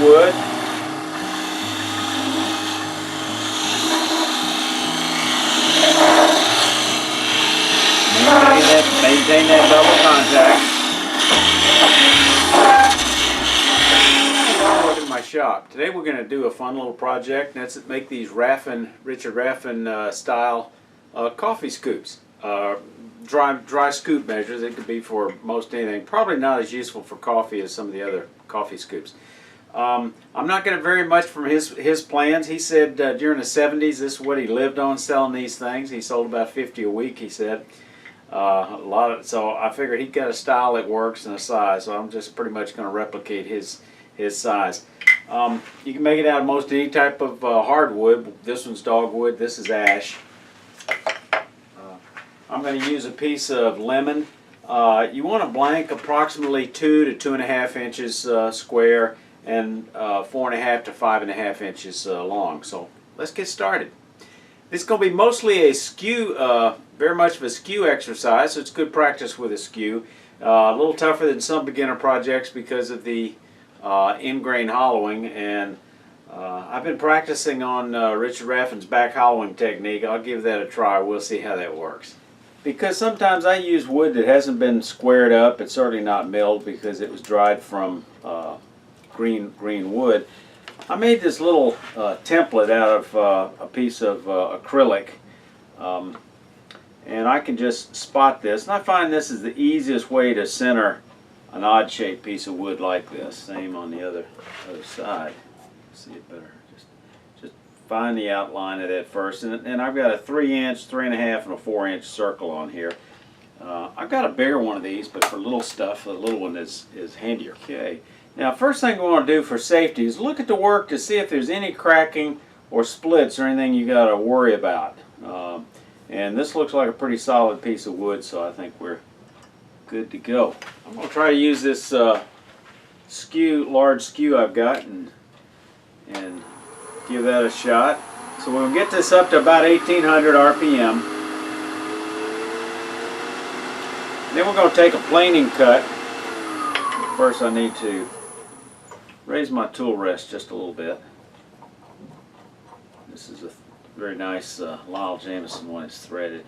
wood. Maintain that double contact. Welcome to my shop. Today we're going to do a fun little project, and that's make these Richard Raffan style coffee scoops. Dry scoop measures. It could be for most anything. Probably not as useful for coffee as some of the other coffee scoops. I'm not going to vary much from his plans. He said during the 70s this is what he lived on, selling these things. He sold about 50 a week, he said. So I figured he got a style that works and a size, so I'm just pretty much going to replicate his size. You can make it out of most any type of hardwood. This one's dogwood, this is ash. I'm going to use a piece of lemon. You want a blank approximately 2 to 2.5 inches square and 4.5 to 5.5 inches long. So let's get started. This is going to be mostly a skew, very much of a skew exercise, so it's good practice with a skew. A little tougher than some beginner projects because of the in-grain hollowing, and I've been practicing on Richard Raffan's back hollowing technique. I'll give that a try. We'll see how that works. Because sometimes I use wood that hasn't been squared up. It's certainly not milled because it was dried from green wood. I made this little template out of a piece of acrylic, and I can just spot this, and I find this is the easiest way to center an odd shaped piece of wood like this. Same on the other side. See it better. Just find the outline of that first, and I've got a 3-inch, 3.5, and a 4-inch circle on here. I've got a bigger one of these, but for little stuff, the little one is handier. Okay. Now, first thing we want to do for safety is look at the work to see if there's any cracking or splits or anything you got to worry about. And this looks like a pretty solid piece of wood, so I think we're good to go. I'm going to try to use this large skew I've got and give that a shot. So we'll get this up to about 1800 RPM. Then we're going to take a planing cut. First I need to raise my tool rest just a little bit. This is a very nice Lyle Jameson one. It's threaded.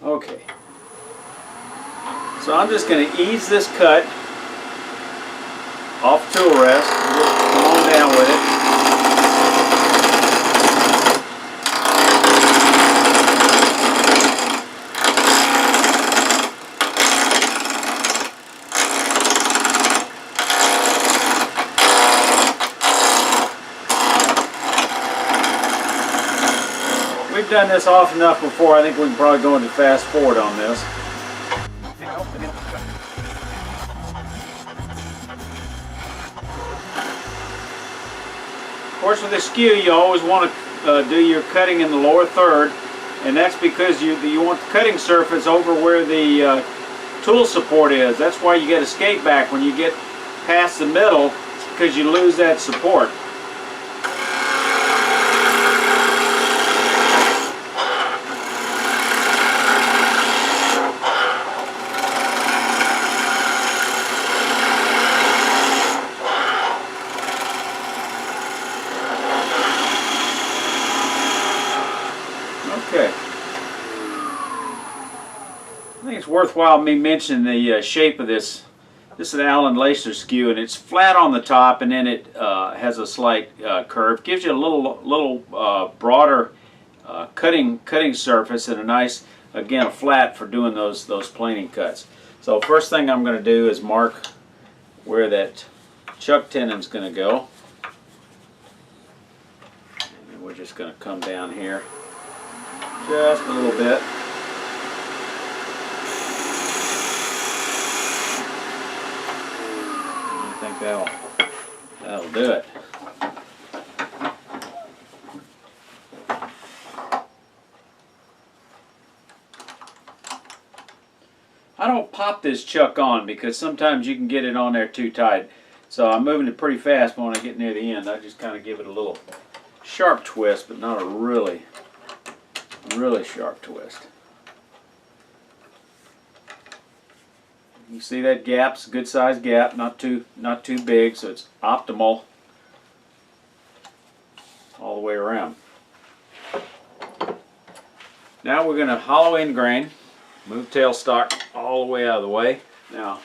Okay. So I'm just going to ease this cut off tool rest. Come on down with it. We've done this off enough before. I think we can probably go into fast forward on this. Of course, with a skew, you always want to do your cutting in the lower third, and that's because you want the cutting surface over where the tool support is. That's why you get a skate back when you get past the middle, because you lose that support. Okay. I think it's worthwhile me mentioning the shape of this. This is an Allen Lacer skew, and it's flat on the top, and then it has a slight curve. Gives you a little broader cutting surface, and a nice, again, a flat for doing those planing cuts. So first thing I'm going to do is mark where that chuck tenon's going to go, and we're just going to come down here just a little bit. I think that'll do it. I don't pop this chuck on because sometimes you can get it on there too tight. So I'm moving it pretty fast, but when I get near the end, I just kind of give it a little sharp twist, but not a really sharp twist. You see that gap's a good sized gap, not too big, so it's optimal all the way around. Now we're going to hollow end grain, move tailstock all the way out of the way. Now,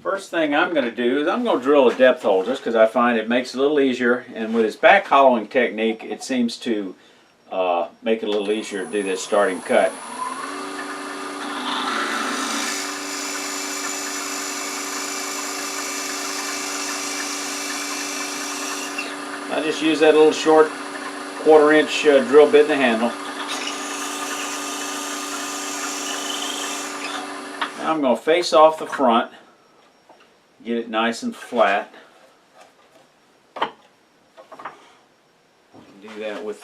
first thing I'm going to do is I'm going to drill a depth hole just because I find it makes it a little easier, and with its back hollowing technique it seems to make it a little easier to do this starting cut. I just use that little short 1/4 inch drill bit in the handle. Now I'm going to face off the front, get it nice and flat. Do that with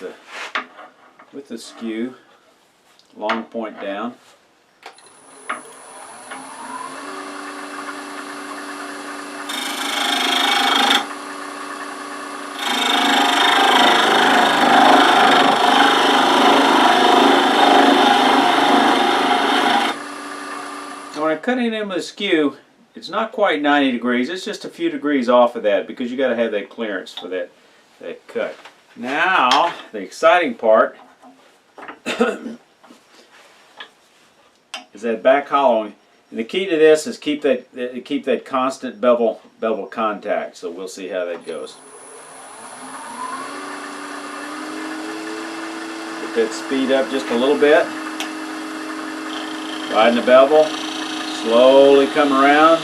the skew, long point down. When I'm cutting in with a skew, it's not quite 90 degrees, it's just a few degrees off of that because you got to have that clearance for that cut. Now, the exciting part is that back hollowing. And the key to this is keep that constant bevel contact. So we'll see how that goes. Get that speed up just a little bit. Riding the bevel. Slowly come around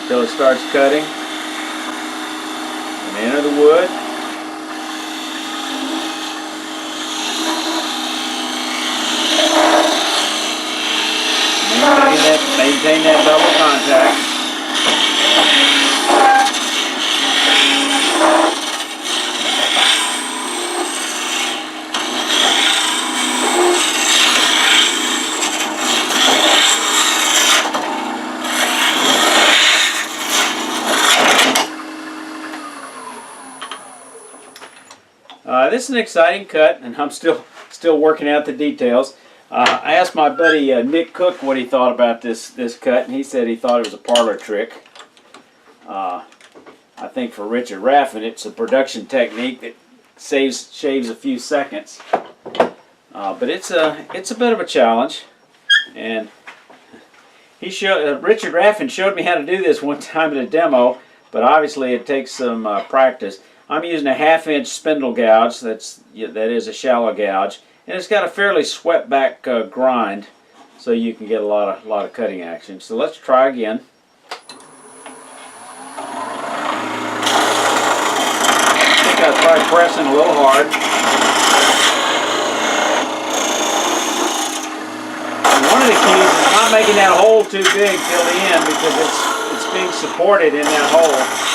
until it starts cutting. And enter the wood. Maintain that bevel contact. This is an exciting cut, and I'm still working out the details. I asked my buddy Nick Cook what he thought about this cut, and he said he thought it was a parlor trick. I think for Richard Raffan, it's a production technique that shaves a few seconds. But it's a bit of a challenge, and Richard Raffan showed me how to do this one time at a demo, but obviously it takes some practice. I'm using a 1/2 inch spindle gouge. That is a shallow gouge. And it's got a fairly swept back grind, so you can get a lot of cutting action. So let's try again. I think I tried pressing a little hard. And one of the keys is not making that hole too big till the end because it's being supported in that hole.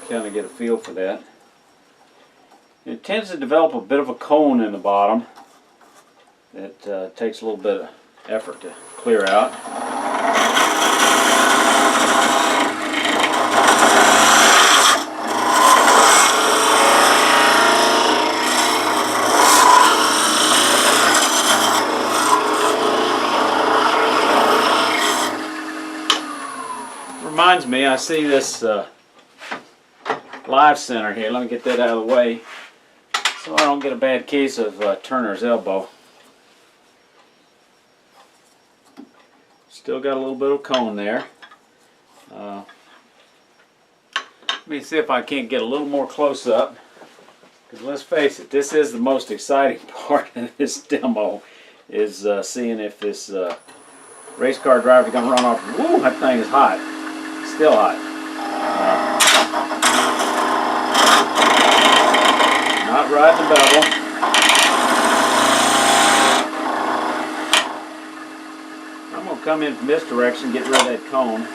Kind of get a feel for that. It tends to develop a bit of a cone in the bottom that takes a little bit of effort to clear out. Reminds me, I see this live center here. Let me get that out of the way so I don't get a bad case of Turner's elbow. Still got a little bit of cone there. Let me see if I can't get a little more close up, because let's face it, this is the most exciting part of this demo, is seeing if this race car driver is going to run off. Woo, that thing is hot. Still hot. Not riding the bevel. I'm going to come in from this direction, get rid of that cone.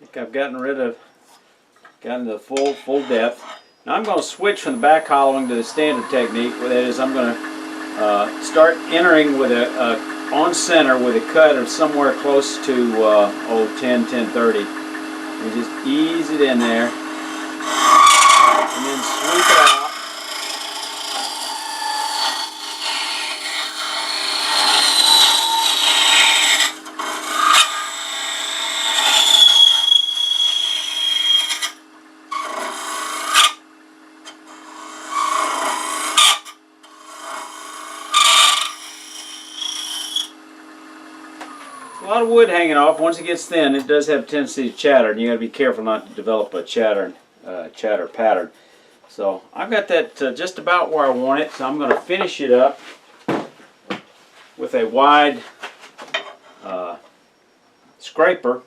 I think I've gotten the full depth. Now I'm going to switch from the back hollowing to the standard technique. That is, I'm going to start entering with on center with a cut of somewhere close to 10, 10/30. And just ease it in there, and then sweep it out. A lot of wood hanging off. Once it gets thin, it does have a tendency to chatter, and you got to be careful not to develop a chatter pattern. So I've got that just about where I want it. So I'm going to finish it up with a wide scraper,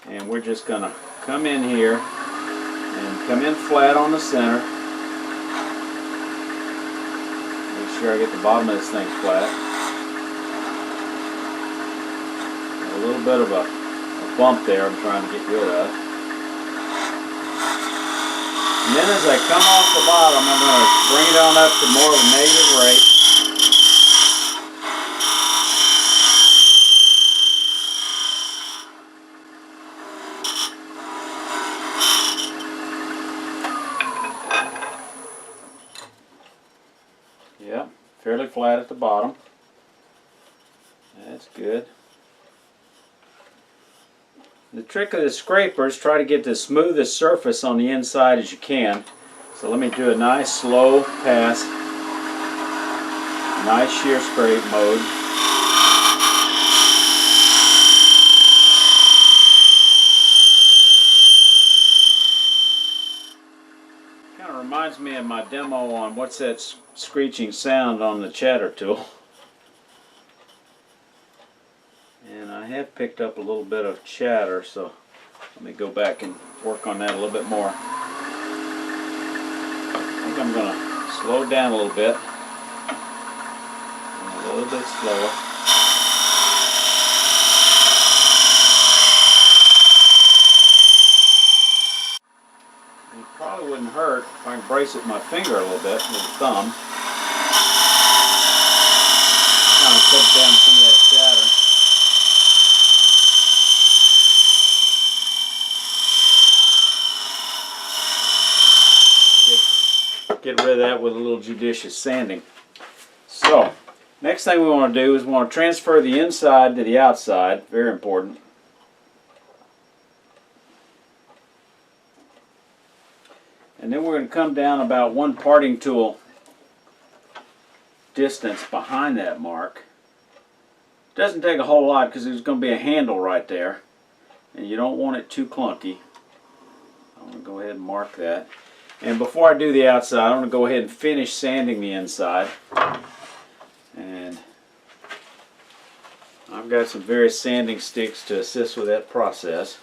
and we're just going to come in here and come in flat on the center. Make sure I get the bottom of this thing flat. A little bit of a bump there I'm trying to get rid of. And then as I come off the bottom, I'm going to bring it on up to more of a negative rate. Yep, fairly flat at the bottom. That's good. The trick of the scraper is try to get the smoothest surface on the inside as you can. So let me do a nice slow pass, nice shear scrape mode. Kind of reminds me of my demo on what's that screeching sound on the chatter tool. I have picked up a little bit of chatter, so let me go back and work on that a little bit more. I think I'm going to slow down a little bit, and a little bit slower. It probably wouldn't hurt if I can brace it with my finger a little bit with the thumb. Kind of cut down some of that chatter. Get rid of that with a little judicious sanding. So, next thing we want to do is we want to transfer the inside to the outside. Very important. And then we're going to come down about one parting tool distance behind that mark. It doesn't take a whole lot because there's going to be a handle right there, and you don't want it too clunky. I'm going to go ahead and mark that. And before I do the outside, I'm going to go ahead and finish sanding the inside. And I've got some various sanding sticks to assist with that process.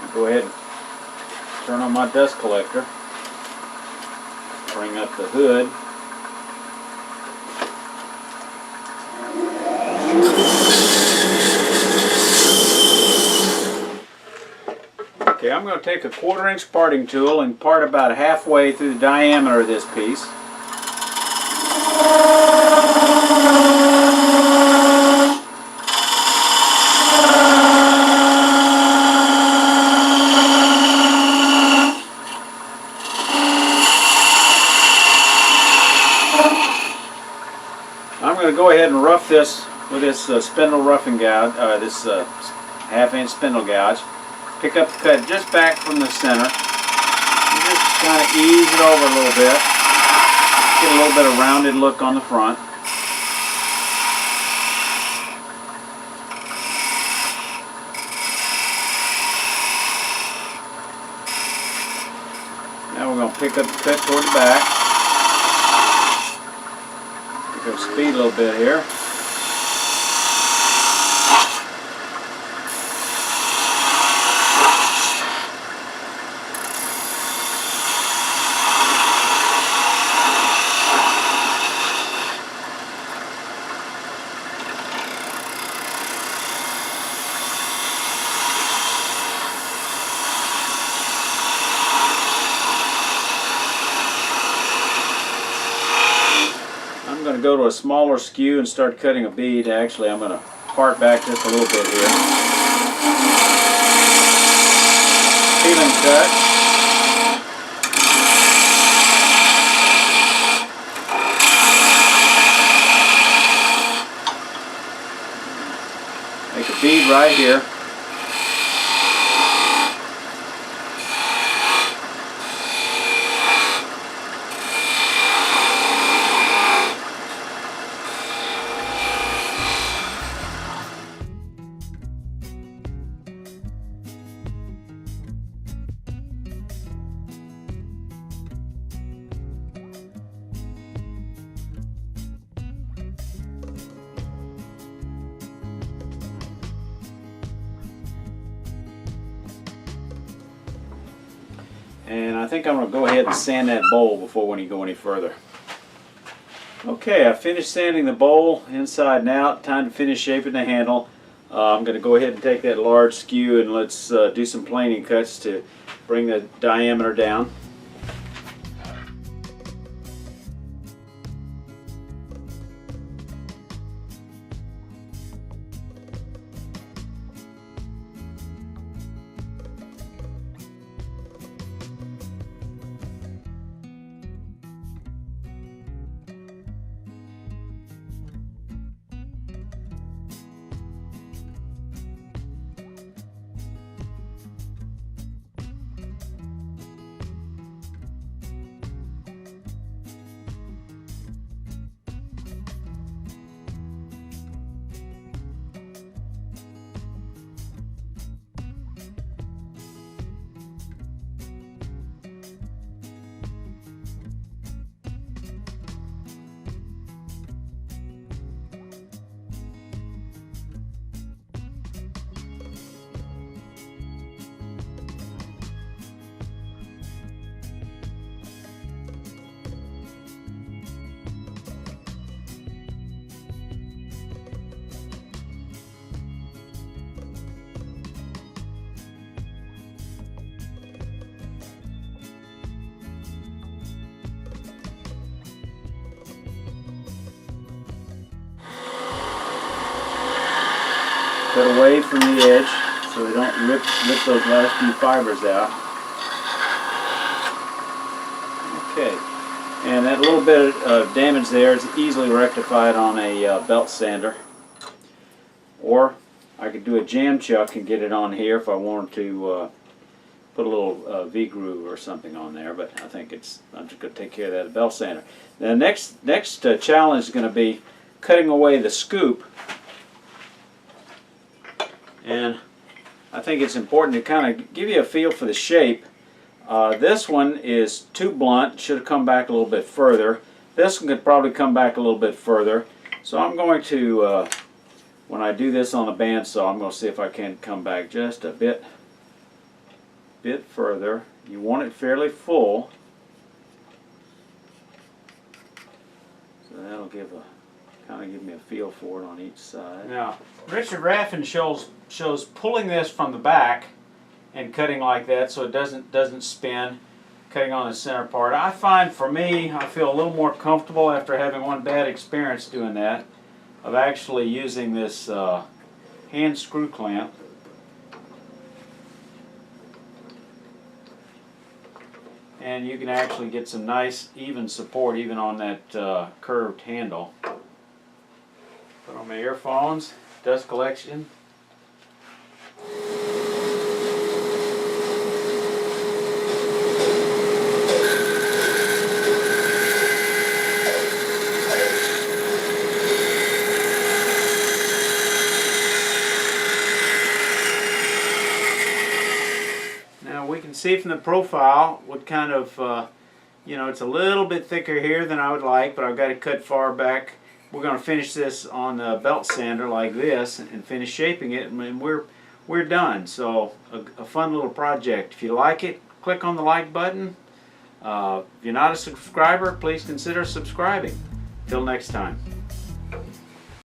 I'll go ahead and turn on my dust collector. Bring up the hood. Okay, I'm going to take a 1/4 inch parting tool and part about halfway through the diameter of this piece. I'm going to go ahead and rough this with this spindle roughing gouge, this 1/2 inch spindle gouge. Pick up the cut just back from the center. And just kind of ease it over a little bit. Get a little bit of rounded look on the front. Now we're going to pick up the cut toward the back. Pick up speed a little bit here. to go to a smaller skew and start cutting a bead. Actually, I'm going to part back just a little bit here. Feeling cut. Make a bead right here. And I think I'm going to go ahead and sand that bowl before we go any further. Okay, I finished sanding the bowl inside and out. Time to finish shaping the handle. I'm going to go ahead and take that large skew and let's do some planing cuts to bring the diameter down. Cut away from the edge so they don't rip those last few fibers out. Okay, and that little bit of damage there is easily rectified on a belt sander. Or I could do a jam chuck and get it on here if I wanted to put a little V-groove or something on there, but I think I'm just going to take care of that with a belt sander. The next challenge is going to be cutting away the scoop. And I think it's important to kind of give you a feel for the shape. This one is too blunt, should have come back a little bit further. This one could probably come back a little bit further. So I'm going to, when I do this on the bandsaw, I'm going to see if I can come back just a bit further. You want it fairly full. So that'll kind of give me a feel for it on each side. Now, Richard Raffan shows pulling this from the back and cutting like that so it doesn't spin, cutting on the center part. I find for me, I feel a little more comfortable after having one bad experience doing that, of actually using this hand screw clamp. And you can actually get some nice even support even on that curved handle. Put on my earphones, dust collection. Now we can see from the profile what kind of, it's a little bit thicker here than I would like, but I've got it cut far back. We're going to finish this on the belt sander like this and finish shaping it, and we're done. So a fun little project. If you like it, click on the like button. If you're not a subscriber, please consider subscribing. Till next time.